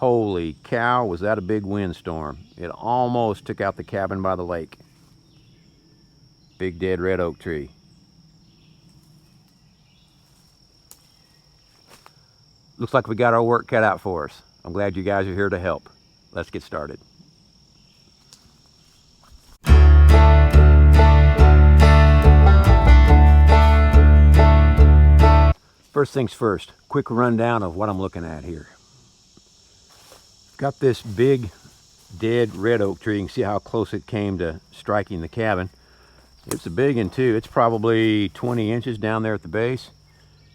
Holy cow, was that a big windstorm. It almost took out the cabin by the lake. Big dead red oak tree. Looks like we got our work cut out for us. I'm glad you guys are here to help. Let's get started. First things first, quick rundown of what I'm looking at here. Got this big dead red oak tree. You can see how close it came to striking the cabin. It's a big one too. It's probably 20 inches down there at the base.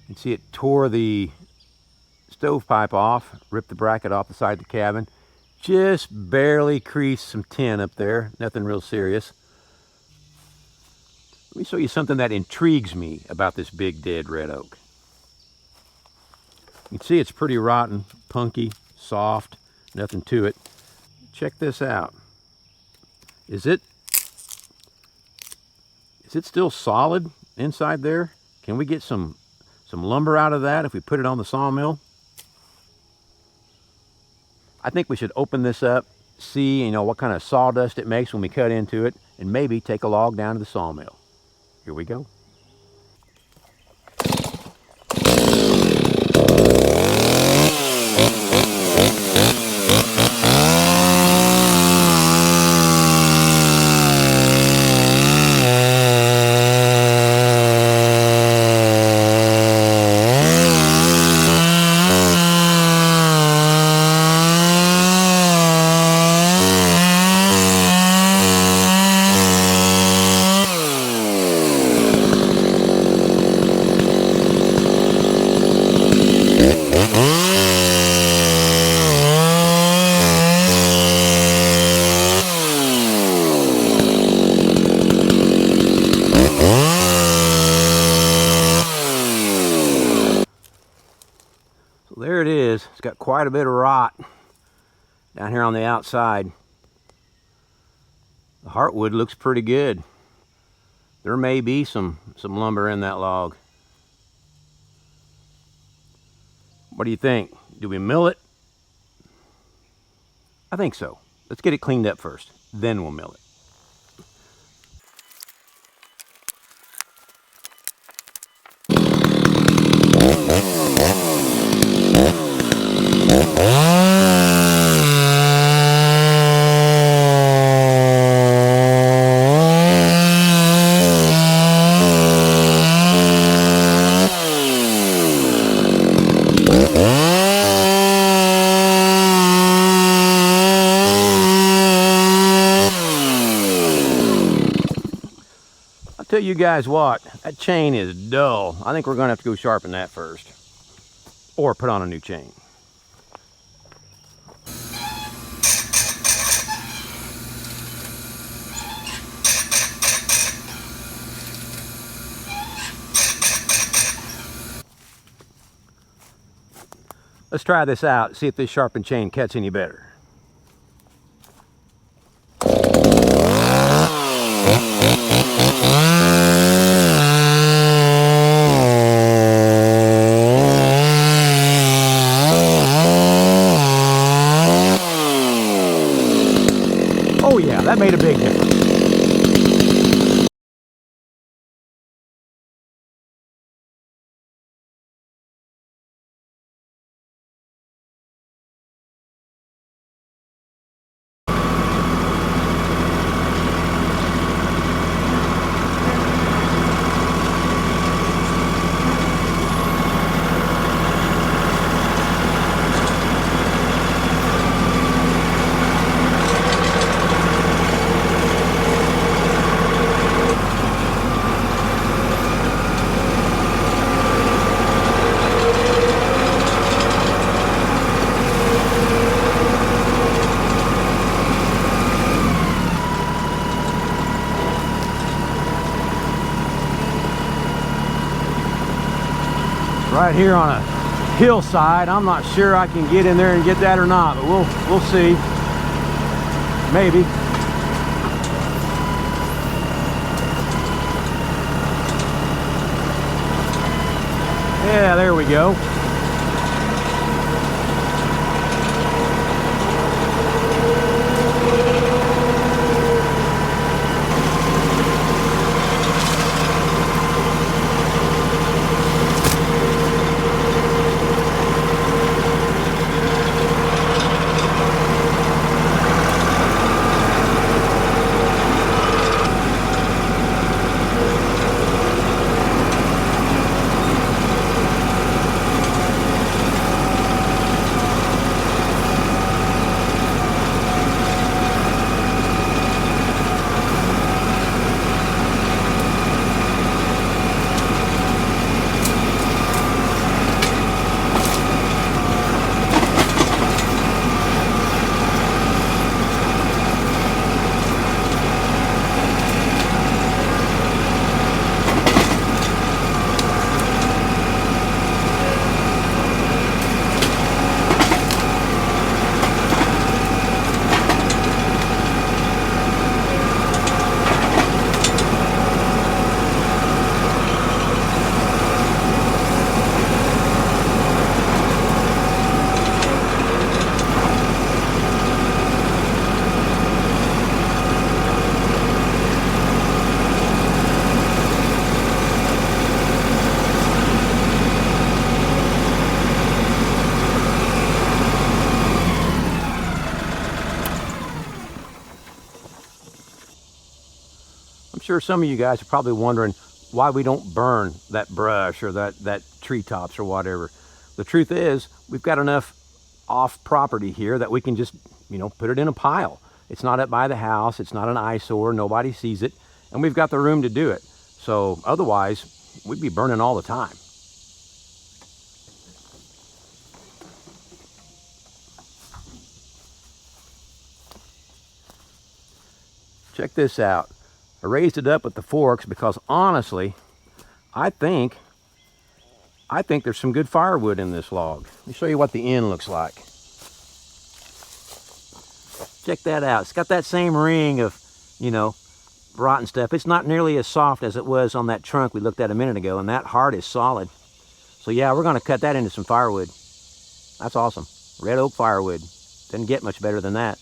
You can see it tore the stovepipe off, ripped the bracket off the side of the cabin. Just barely creased some tin up there. Nothing real serious. Let me show you something that intrigues me about this big dead red oak. You can see it's pretty rotten, punky, soft, nothing to it. Check this out. Is it still solid inside there? Can we get some lumber out of that if we put it on the sawmill? I think we should open this up, see what kind of sawdust it makes when we cut into it, and maybe take a log down to the sawmill. Here we go. So there it is. It's got quite a bit of rot down here on the outside. The heartwood looks pretty good. There may be some lumber in that log. What do you think? Do we mill it? I think so. Let's get it cleaned up first, then we'll mill it. Tell you guys what, that chain is dull. I think we're gonna have to go sharpen that first, or put on a new chain. Let's try this out, see if this sharpened chain cuts any better. Oh yeah, that made a big difference. Right here on a hillside. I'm not sure I can get in there and get that or not, but we'll see. Maybe. Yeah, there we go. sure some of you guys are probably wondering why we don't burn that brush or that treetops or whatever. The truth is, we've got enough off property here that we can just, you know, put it in a pile. It's not up by the house, it's not an eyesore, nobody sees it, and we've got the room to do it. So otherwise, we'd be burning all the time. Check this out. I raised it up with the forks because honestly, I think there's some good firewood in this log. Let me show you what the end looks like. Check that out. It's got that same ring of, you know, rotten stuff. It's not nearly as soft as it was on that trunk we looked at a minute ago, and that heart is solid. So yeah, we're gonna cut that into some firewood. That's awesome. Red oak firewood. Doesn't get much better than that.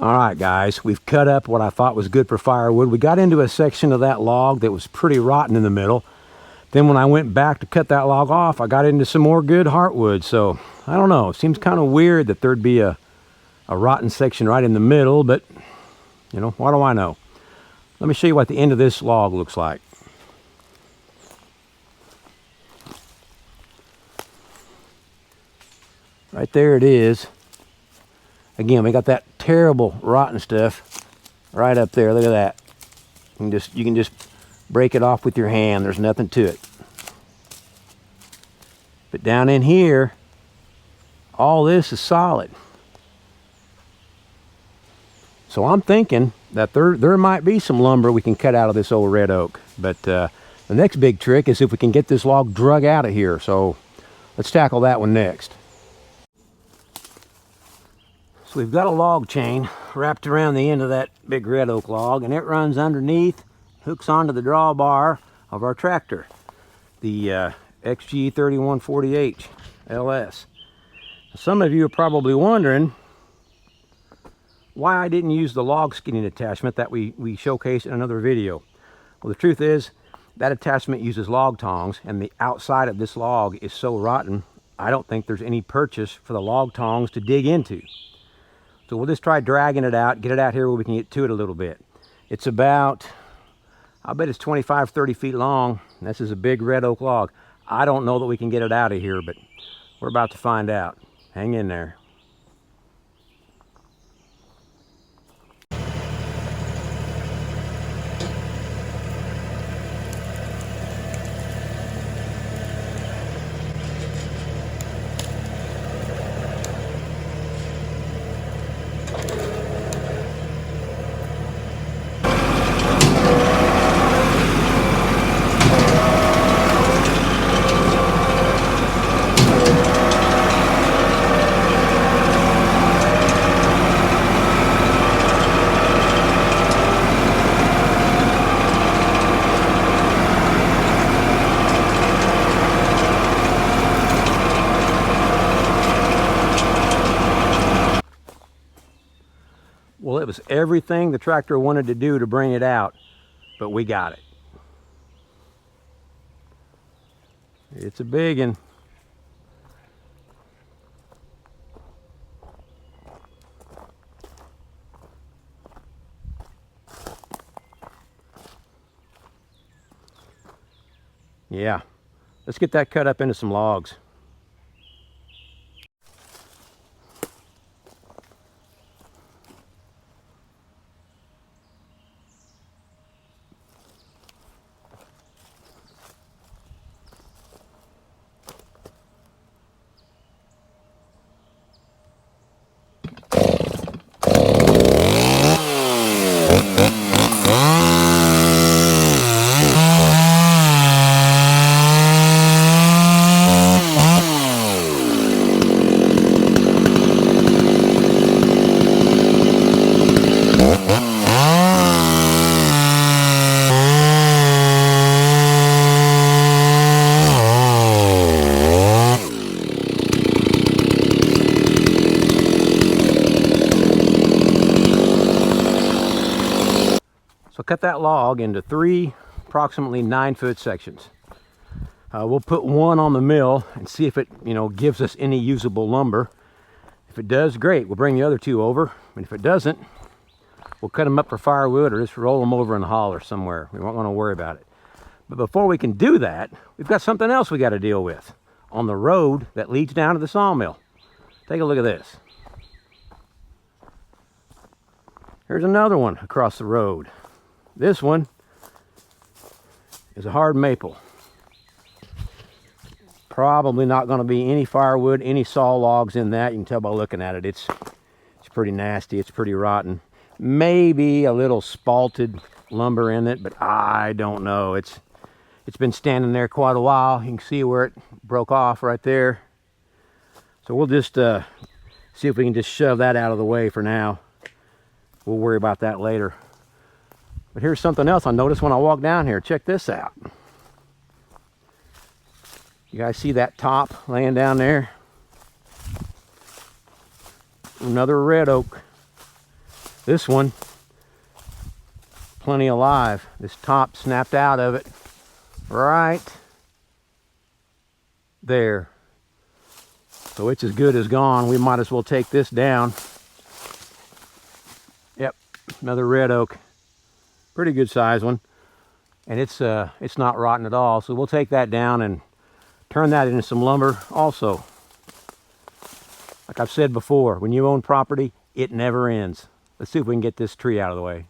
All right, guys, we've cut up what I thought was good for firewood. We got into a section of that log that was pretty rotten in the middle. Then when I went back to cut that log off, I got into some more good heartwood. So I don't know, it seems kind of weird that there'd be a rotten section right in the middle, but you know, what do I know? Let me show you what the end of this log looks like. Right there it is. Again, we got that terrible rotten stuff right up there. Look at that. You can just break it off with your hand. There's nothing to it. But down in here, all this is solid. So I'm thinking that there might be some lumber we can cut out of this old red oak. But the next big trick is if we can get this log drug out of here. So let's tackle that one next. So we've got a log chain wrapped around the end of that big red oak log, and it runs underneath, hooks onto the drawbar of our tractor, the XG3140H LS. Some of you are probably wondering why I didn't use the log skidding attachment that we showcased in another video. Well, the truth is that attachment uses log tongs, and the outside of this log is so rotten, I don't think there's any purchase for the log tongs to dig into. So we'll just try dragging it out, get it out here where we can get to it a little bit. It's about, I bet it's 25, 30 feet long. This is a big red oak log. I don't know that we can get it out of here, but we're about to find out. Hang in there. Well, it was everything the tractor wanted to do to bring it out, but we got it. It's a big one. Yeah, let's get that cut up into some logs. So cut that log into 3 approximately 9-foot sections. We'll put one on the mill and see if it, gives us any usable lumber. If it does, great. We'll bring the other 2 over. And if it doesn't, we'll cut them up for firewood or just roll them over in the holler somewhere. We won't want to worry about it. But before we can do that, we've got something else we got to deal with on the road that leads down to the sawmill. Take a look at this. Here's another one across the road. This one is a hard maple. Probably not going to be any firewood, any saw logs in that. You can tell by looking at it. It's pretty nasty. It's pretty rotten. Maybe a little spalted lumber in it, but I don't know. It's been standing there quite a while. You can see where it broke off right there. So we'll just see if we can just shove that out of the way for now. We'll worry about that later. But here's something else I noticed when I walked down here. Check this out. You guys see that top laying down there? Another red oak. This one, plenty alive. This top snapped out of it right there. So it's as good as gone. We might as well take this down. Yep, another red oak. Pretty good size one, and it's not rotten at all. So we'll take that down and turn that into some lumber also. Like I've said before, when you own property, it never ends. Let's see if we can get this tree out of the way.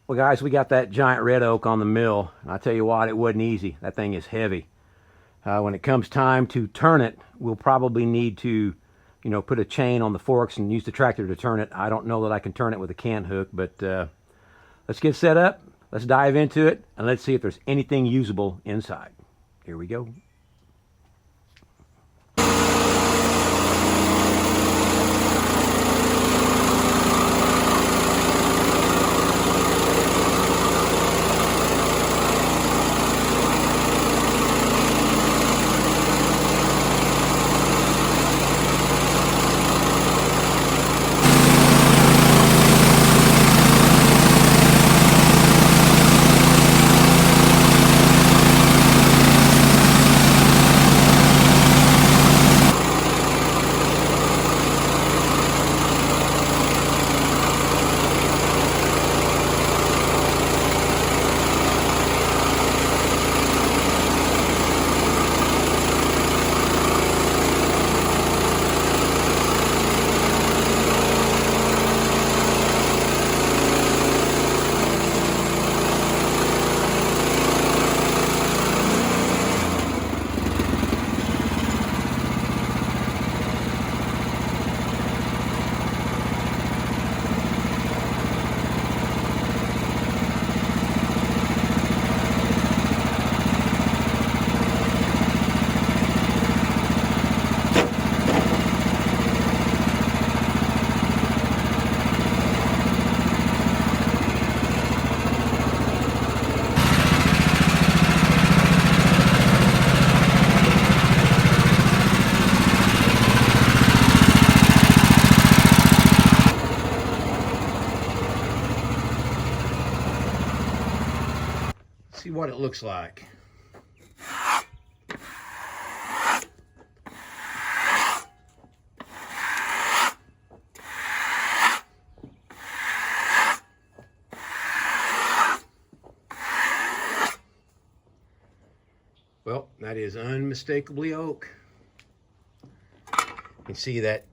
Well, guys, we got that giant red oak on the mill. And I tell you what, it wasn't easy. That thing is heavy. When it comes time to turn it, we'll probably need to, put a chain on the forks and use the tractor to turn it. I don't know that I can turn it with a cant hook, but let's get set up. Let's dive into it, and let's see if there's anything usable inside. Here we go. See what it looks like. Well, that is unmistakably oak. You can see that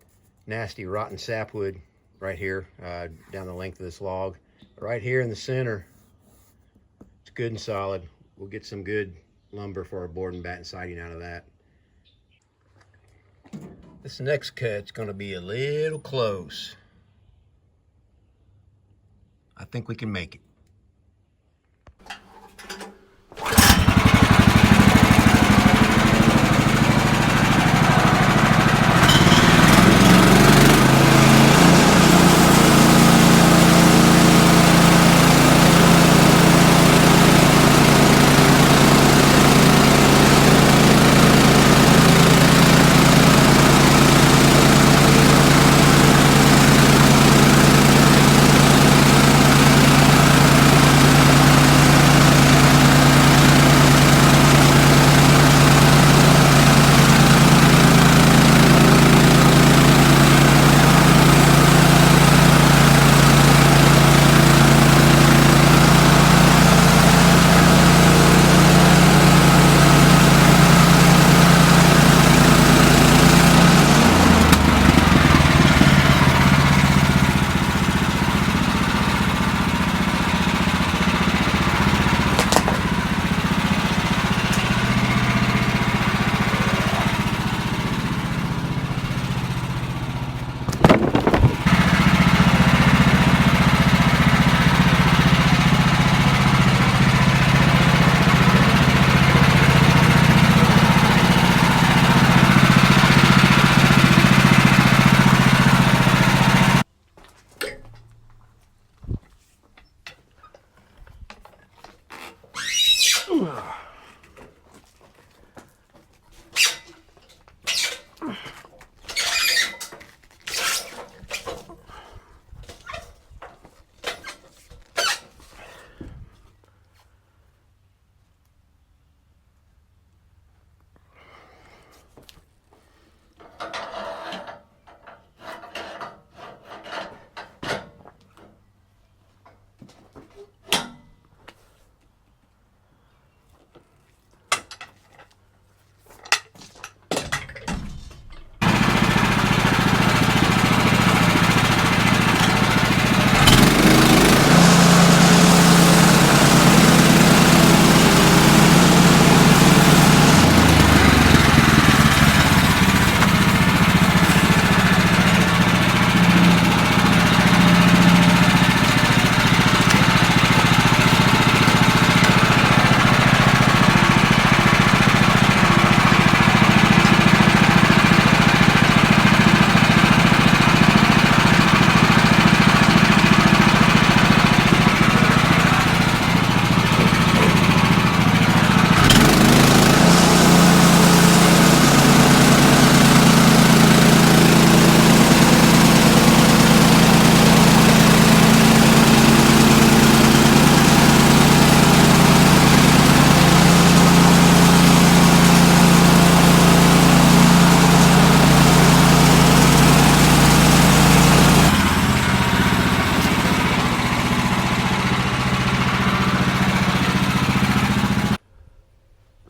nasty rotten sapwood right here, down the length of this log. Right here in the center, it's good and solid. We'll get some good lumber for our board and batten siding out of that. This next cut's gonna be a little close. I think we can make it.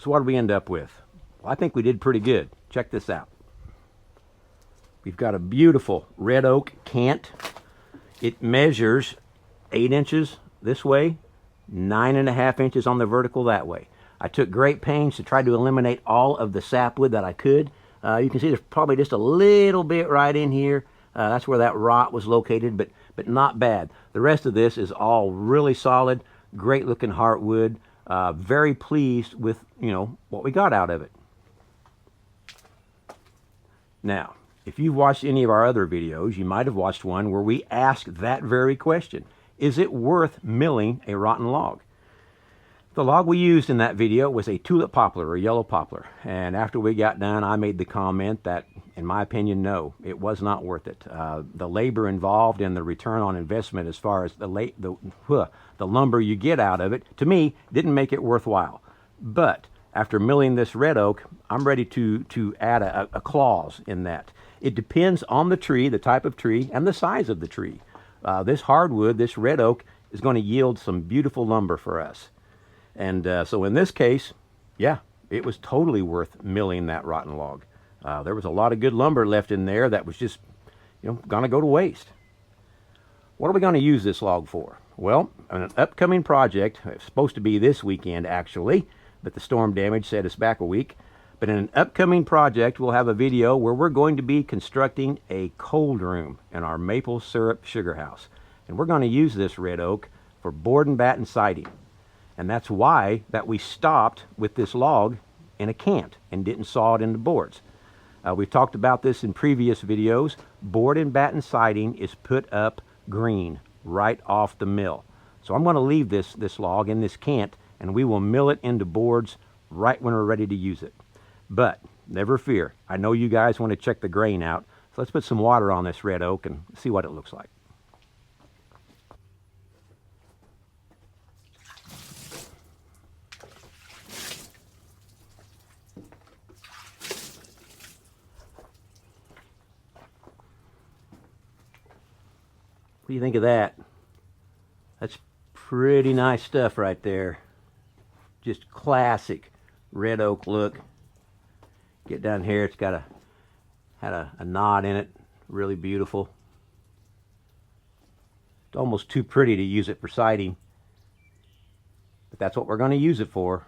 So what did we end up with? Well, I think we did pretty good. Check this out. We've got a beautiful red oak cant. It measures 8 inches this way, 9.5 inches on the vertical that way. I took great pains to try to eliminate all of the sapwood that I could. You can see there's probably just a little bit right in here. That's where that rot was located, but not bad. The rest of this is all really solid, great looking heartwood. Very pleased with, what we got out of it. Now, if you've watched any of our other videos, you might have watched one where we asked that very question. Is it worth milling a rotten log? The log we used in that video was a tulip poplar, or yellow poplar. And after we got done, I made the comment that, in my opinion, no, it was not worth it. The labor involved and the return on investment as far as the lumber you get out of it, to me, didn't make it worthwhile. But after milling this red oak, I'm ready to add a clause in that. It depends on the tree, the type of tree, and the size of the tree. This hardwood, this red oak, is going to yield some beautiful lumber for us. And so in this case, yeah, it was totally worth milling that rotten log. There was a lot of good lumber left in there that was just, going to go to waste. What are we going to use this log for? Well, an upcoming project, it's supposed to be this weekend actually, but the storm damage set us back a week. But in an upcoming project, we'll have a video where we're going to be constructing a cold room in our maple syrup sugar house. And we're going to use this red oak for board and batten siding. And that's why that we stopped with this log in a cant and didn't saw it into boards. We've talked about this in previous videos. Board and batten siding is put up green right off the mill. So I'm going to leave this log in this cant, and we will mill it into boards right when we're ready to use it. But never fear, I know you guys want to check the grain out. So let's put some water on this red oak and see what it looks like. What do you think of that? That's pretty nice stuff right there. Just classic red oak look. Get down here, it's got had a knot in it, really beautiful. It's almost too pretty to use it for siding, but that's what we're going to use it for.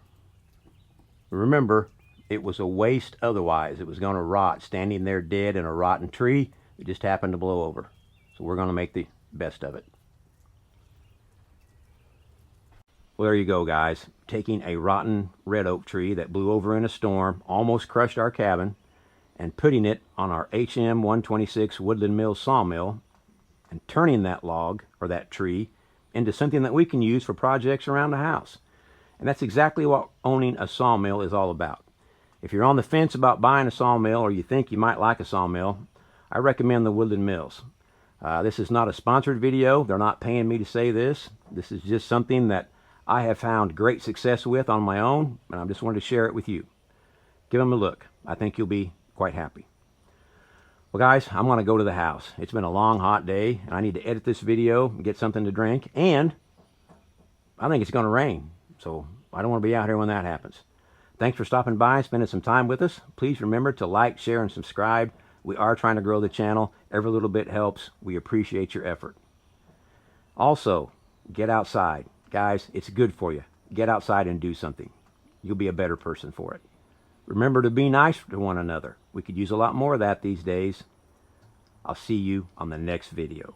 Remember, it was a waste otherwise. It was going to rot, standing there dead in a rotten tree. It just happened to blow over. So we're going to make the best of it. Well, there you go, guys. Taking a rotten red oak tree that blew over in a storm, almost crushed our cabin, and putting it on our HM 126 Woodland Mill sawmill, and turning that log, or that tree, into something that we can use for projects around the house. And that's exactly what owning a sawmill is all about. If you're on the fence about buying a sawmill, or you think you might like a sawmill, I recommend the Woodland Mills. This is not a sponsored video. They're not paying me to say this. This is just something that I have found great success with on my own, and I just wanted to share it with you. Give them a look. I think you'll be quite happy. Well, guys, I'm going to go to the house. It's been a long, hot day, and I need to edit this video and get something to drink, and I think it's going to rain, so I don't want to be out here when that happens. Thanks for stopping by and spending some time with us. Please remember to like, share, and subscribe. We are trying to grow the channel. Every little bit helps. We appreciate your effort. Also, get outside. Guys, it's good for you. Get outside and do something. You'll be a better person for it. Remember to be nice to one another. We could use a lot more of that these days. I'll see you on the next video.